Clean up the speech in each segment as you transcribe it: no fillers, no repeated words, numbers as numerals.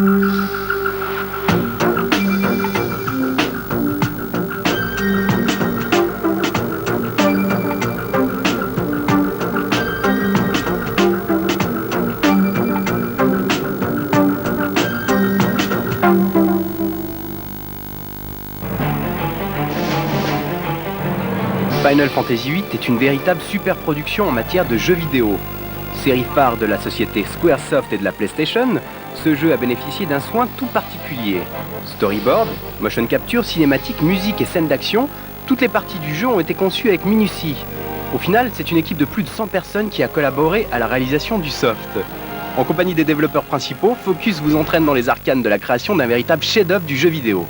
Final Fantasy VIII est une véritable superproduction en matière de jeux vidéo. Série phare de la société Squaresoft et de la PlayStation, ce jeu a bénéficié d'un soin tout particulier. Storyboard, motion capture, cinématique, musique et scènes d'action, toutes les parties du jeu ont été conçues avec minutie. Au final, c'est une équipe de plus de 100 personnes qui a collaboré à la réalisation du soft. En compagnie des développeurs principaux, Focus vous entraîne dans les arcanes de la création d'un véritable chef-d'œuvre du jeu vidéo.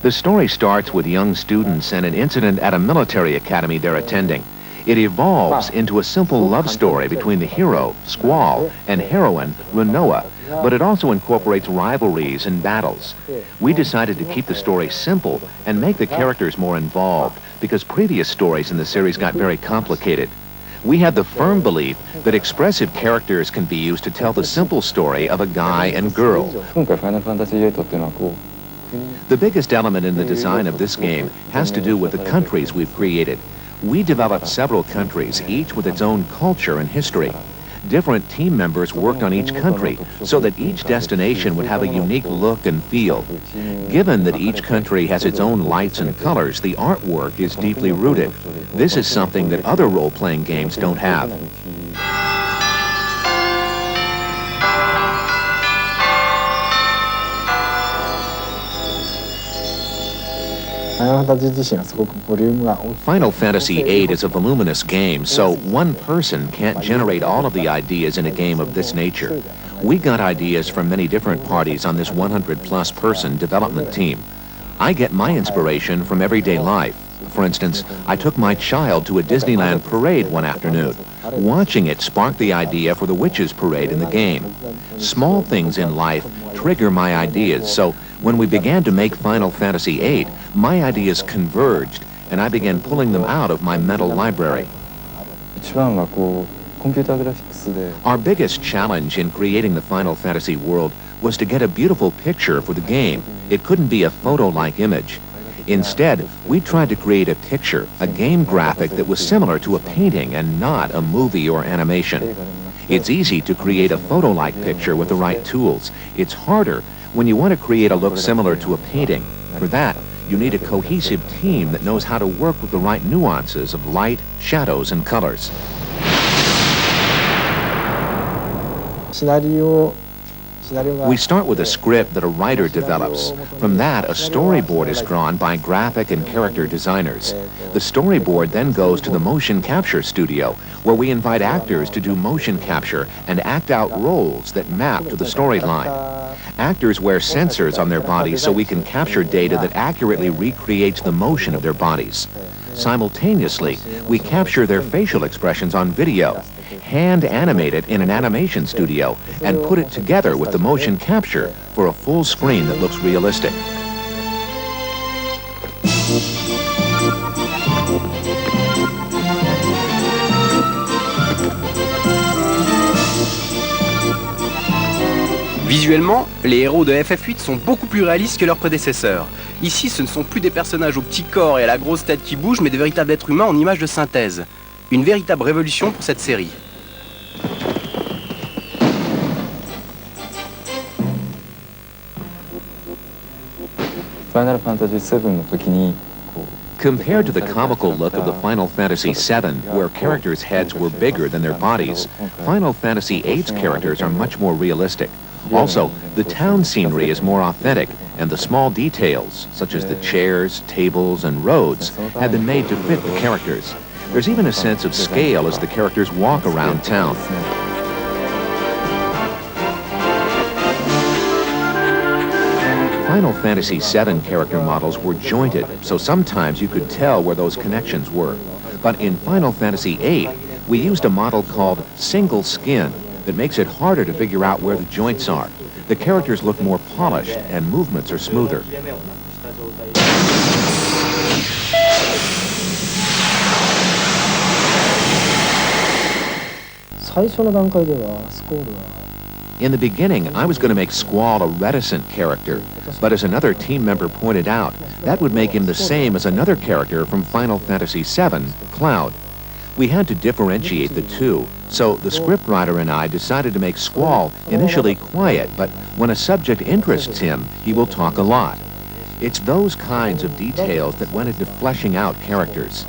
The story starts with young students and an incident at a military academy they're attending. It evolves into a simple love story between the hero, Squall, and heroine, Renoa, but it also incorporates rivalries and battles. We decided to keep the story simple and make the characters more involved because previous stories in the series got very complicated. We had the firm belief that expressive characters can be used to tell the simple story of a guy and girl. The biggest element in the design of this game has to do with the countries we've created. We developed several countries, each with its own culture and history. Different team members worked on each country so that each destination would have a unique look and feel. Given that each country has its own lights and colors, the artwork is deeply rooted. This is something that other role-playing games don't have. Final Fantasy VIII is a voluminous game, so one person can't generate all of the ideas in a game of this nature. We got ideas from many different parties on this 100-plus person development team. I get my inspiration from everyday life. For instance, I took my child to a Disneyland parade one afternoon. Watching it sparked the idea for the Witches Parade in the game. Small things in life trigger my ideas, so when we began to make Final Fantasy VIII, my ideas converged, and I began pulling them out of my mental library. Our biggest challenge in creating the Final Fantasy world was to get a beautiful picture for the game. It couldn't be a photo-like image. Instead, we tried to create a picture, a game graphic that was similar to a painting and not a movie or animation. It's easy to create a photo-like picture with the right tools. It's harder when you want to create a look similar to a painting. For that, you need a cohesive team that knows how to work with the right nuances of light, shadows, and colors. We start with a script that a writer develops. From that, a storyboard is drawn by graphic and character designers. The storyboard then goes to the motion capture studio, where we invite actors to do motion capture and act out roles that map to the storyline. Actors wear sensors on their bodies so we can capture data that accurately recreates the motion of their bodies. Simultaneously, we capture their facial expressions on video, hand animate it in an animation studio, and put it together with the motion capture for a full screen that looks realistic. Visuellement, les héros de FF8 sont beaucoup plus réalistes que leurs prédécesseurs. Ici, ce ne sont plus des personnages au petit corps et à la grosse tête qui bougent, mais de véritables êtres humains en images de synthèse. Une véritable révolution pour cette série. Final Fantasy VII の時に Compared to the comical look of the Final Fantasy VII, where characters' heads were bigger than their bodies, Final Fantasy VIII's characters are much more realistic. Also, the town scenery is more authentic, and the small details, such as the chairs, tables, and roads, have been made to fit the characters. There's even a sense of scale as the characters walk around town. Final Fantasy VII character models were jointed, so sometimes you could tell where those connections were. But in Final Fantasy VIII, we used a model called single skin. that makes it harder to figure out where the joints are. The characters look more polished and movements are smoother. In the beginning, I was going to make Squall a reticent character, but as another team member pointed out, that would make him the same as another character from Final Fantasy VII, Cloud. We had to differentiate the two, so the scriptwriter and I decided to make Squall initially quiet, but when a subject interests him, he will talk a lot. It's those kinds of details that went into fleshing out characters.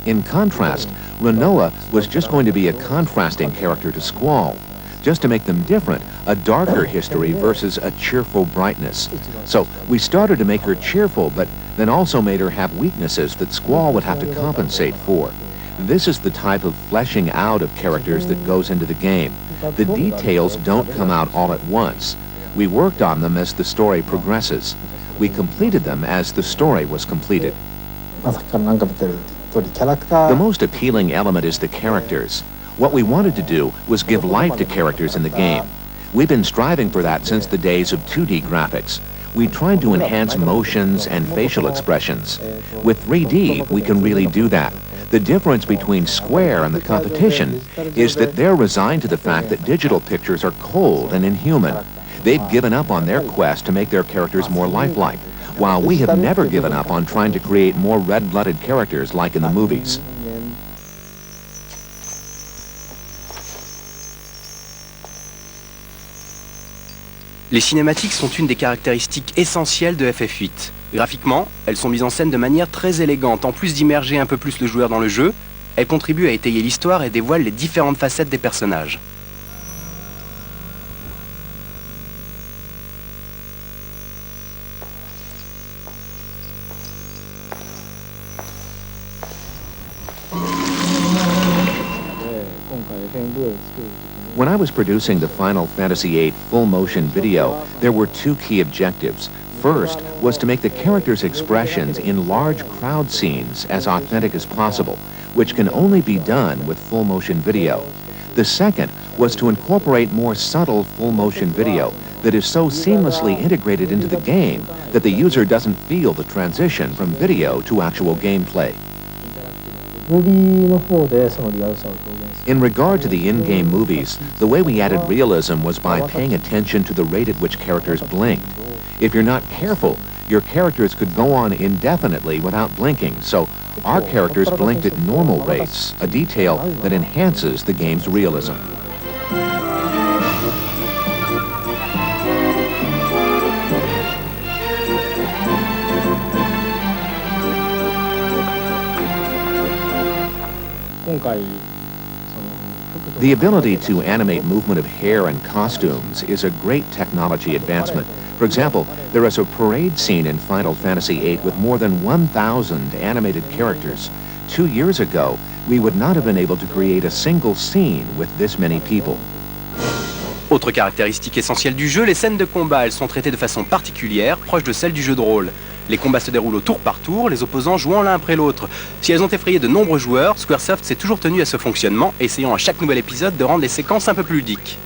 In contrast, Renoa was just going to be a contrasting character to Squall, just to make them different, a darker history versus a cheerful brightness. So we started to make her cheerful, but then also made her have weaknesses that Squall would have to compensate for. This is the type of fleshing out of characters that goes into the game. The details don't come out all at once. We worked on them as the story progresses. We completed them as the story was completed. The most appealing element is the characters. What we wanted to do was give life to characters in the game. We've been striving for that since the days of 2D graphics. We tried to enhance motions and facial expressions. With 3D, we can really do that. The difference between Square and the competition is that they're resigned to the fact that digital pictures are cold and inhuman. They've given up on their quest to make their characters more lifelike, while we have never given up on trying to create more red-blooded characters like in the movies. Les cinématiques sont une des caractéristiques essentielles de FF8. Graphiquement, elles sont mises en scène de manière très élégante. En plus d'immerger un peu plus le joueur dans le jeu, elles contribuent à étayer l'histoire et dévoilent les différentes facettes des personnages. When I was producing the Final Fantasy VIII full-motion video, there were two key objectives. First was to make the characters' expressions in large crowd scenes as authentic as possible, which can only be done with full-motion video. The second was to incorporate more subtle full-motion video that is so seamlessly integrated into the game that the user doesn't feel the transition from video to actual gameplay. In regard to the in-game movies, the way we added realism was by paying attention to the rate at which characters blinked. If you're not careful, your characters could go on indefinitely without blinking, so our characters blinked at normal rates, a detail that enhances the game's realism. The ability to animate movement of hair and costumes is a great technology advancement. For example, there is a parade scene in Final Fantasy VIII with more than 1,000 animated characters. 2 years ago, we would not have been able to create a single scene with this many people. Autre caractéristique essentielle du jeu, les scènes de combat, elles sont traitées de façon particulière, proche de celles du jeu de rôle. Les combats se déroulent au tour par tour, les opposants jouant l'un après l'autre. Si elles ont effrayé de nombreux joueurs, Squaresoft s'est toujours tenu à ce fonctionnement, essayant à chaque nouvel épisode de rendre les séquences un peu plus ludiques.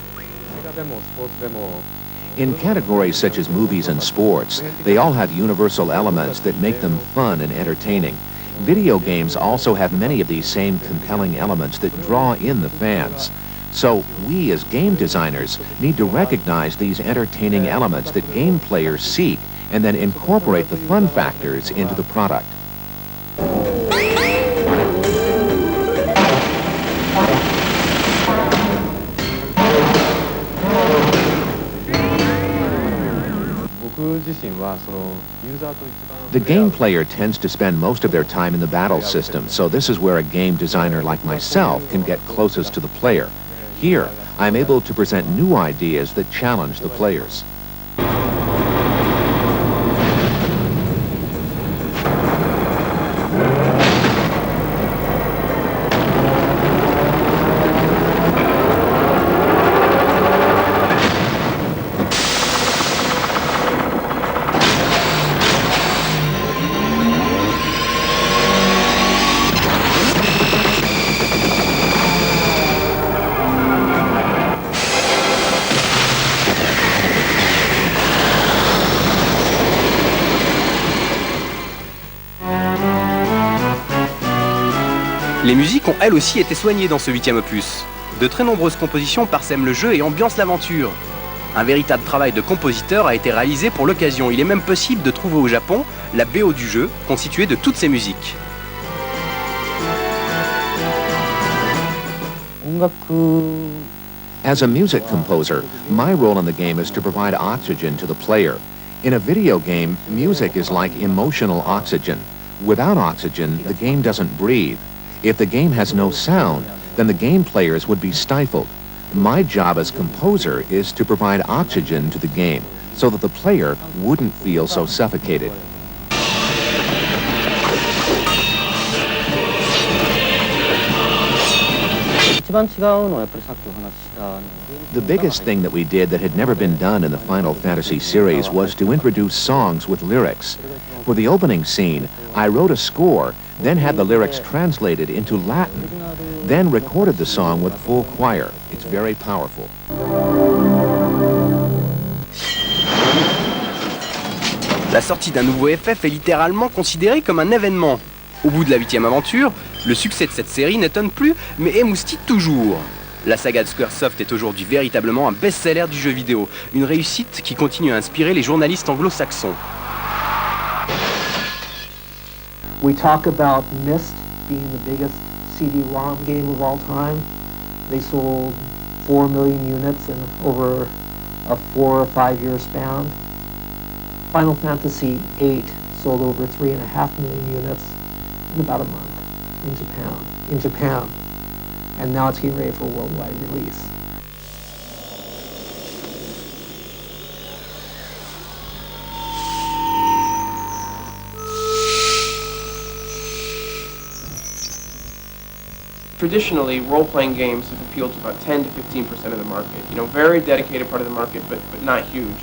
In categories such as movies and sports, they all have universal elements that make them fun and entertaining. Video games also have many of these same compelling elements that draw in the fans. So we as game designers need to recognize these entertaining elements that game players seek and then incorporate the fun factors into the product. The game player tends to spend most of their time in the battle system, so this is where a game designer like myself can get closest to the player. Here, I'm able to present new ideas that challenge the players. Les musiques ont elles aussi été soignées dans ce 8e opus. De très nombreuses compositions parsèment le jeu et ambiancent l'aventure. Un véritable travail de compositeur a été réalisé pour l'occasion. Il est même possible de trouver au Japon la BO du jeu, constituée de toutes ces musiques. As a music composer, my role in the game is to provide oxygen to the player. In a video game, music is like emotional oxygen. Without oxygen, the game doesn't breathe. If the game has no sound, then the game players would be stifled. My job as composer is to provide oxygen to the game so that the player wouldn't feel so suffocated. The biggest thing that we did that had never been done in the Final Fantasy series was to introduce songs with lyrics. For the opening scene, I wrote a score, then had the lyrics translated into Latin, then recorded the song with full choir. It's very powerful. La sortie d'un nouveau FF est littéralement considérée comme un événement. Au bout de la 8e aventure, le succès de cette série n'étonne plus, mais émoustille toujours. La saga de Squaresoft est aujourd'hui véritablement un best-seller du jeu vidéo, une réussite qui continue à inspirer les journalistes anglo-saxons. We talk about Myst being the biggest CD-ROM game of all time. They sold 4 million units in over a 4 or 5 year span. Final Fantasy VIII sold over 3.5 million units in about a month in Japan. And now it's getting ready for a worldwide release. Traditionally, role-playing games have appealed to about 10 to 15% of the market. You know, very dedicated part of the market, but not huge.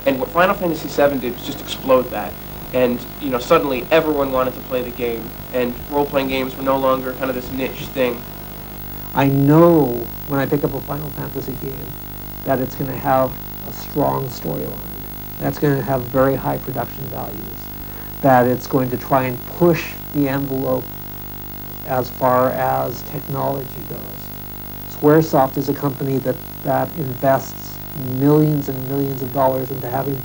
And what Final Fantasy VII did was just explode that. And, you know, suddenly everyone wanted to play the game. And role-playing games were no longer kind of this niche thing. I know when I pick up a Final Fantasy game that it's going to have a strong storyline. That's going to have very high production values. That it's going to try and push the envelope as far as technology goes. Squaresoft is a company that invests millions and millions of dollars into having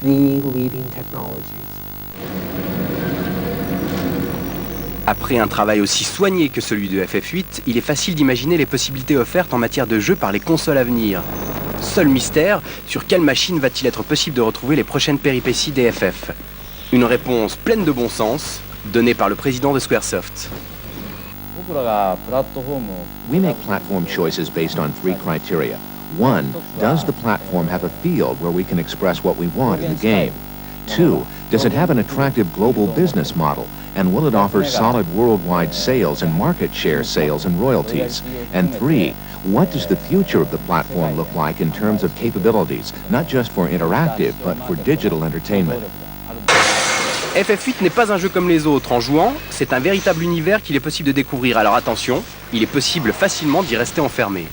the leading technologies. Après un travail aussi soigné que celui de FF8, il est facile d'imaginer les possibilités offertes en matière de jeu par les consoles à venir. Seul mystère, sur quelle machine va-t-il être possible de retrouver les prochaines péripéties des FF? Une réponse pleine de bon sens, donnée par le président de Squaresoft. We make platform choices based on 3 criteria. 1, does the platform have a field where we can express what we want in the game? 2, does it have an attractive global business model? And will it offer solid worldwide sales and market share sales and royalties? And 3, what does the future of the platform look like in terms of capabilities, not just for interactive, but for digital entertainment? FF8 n'est pas un jeu comme les autres. En jouant, c'est un véritable univers qu'il est possible de découvrir. Alors attention, il est possible facilement d'y rester enfermé.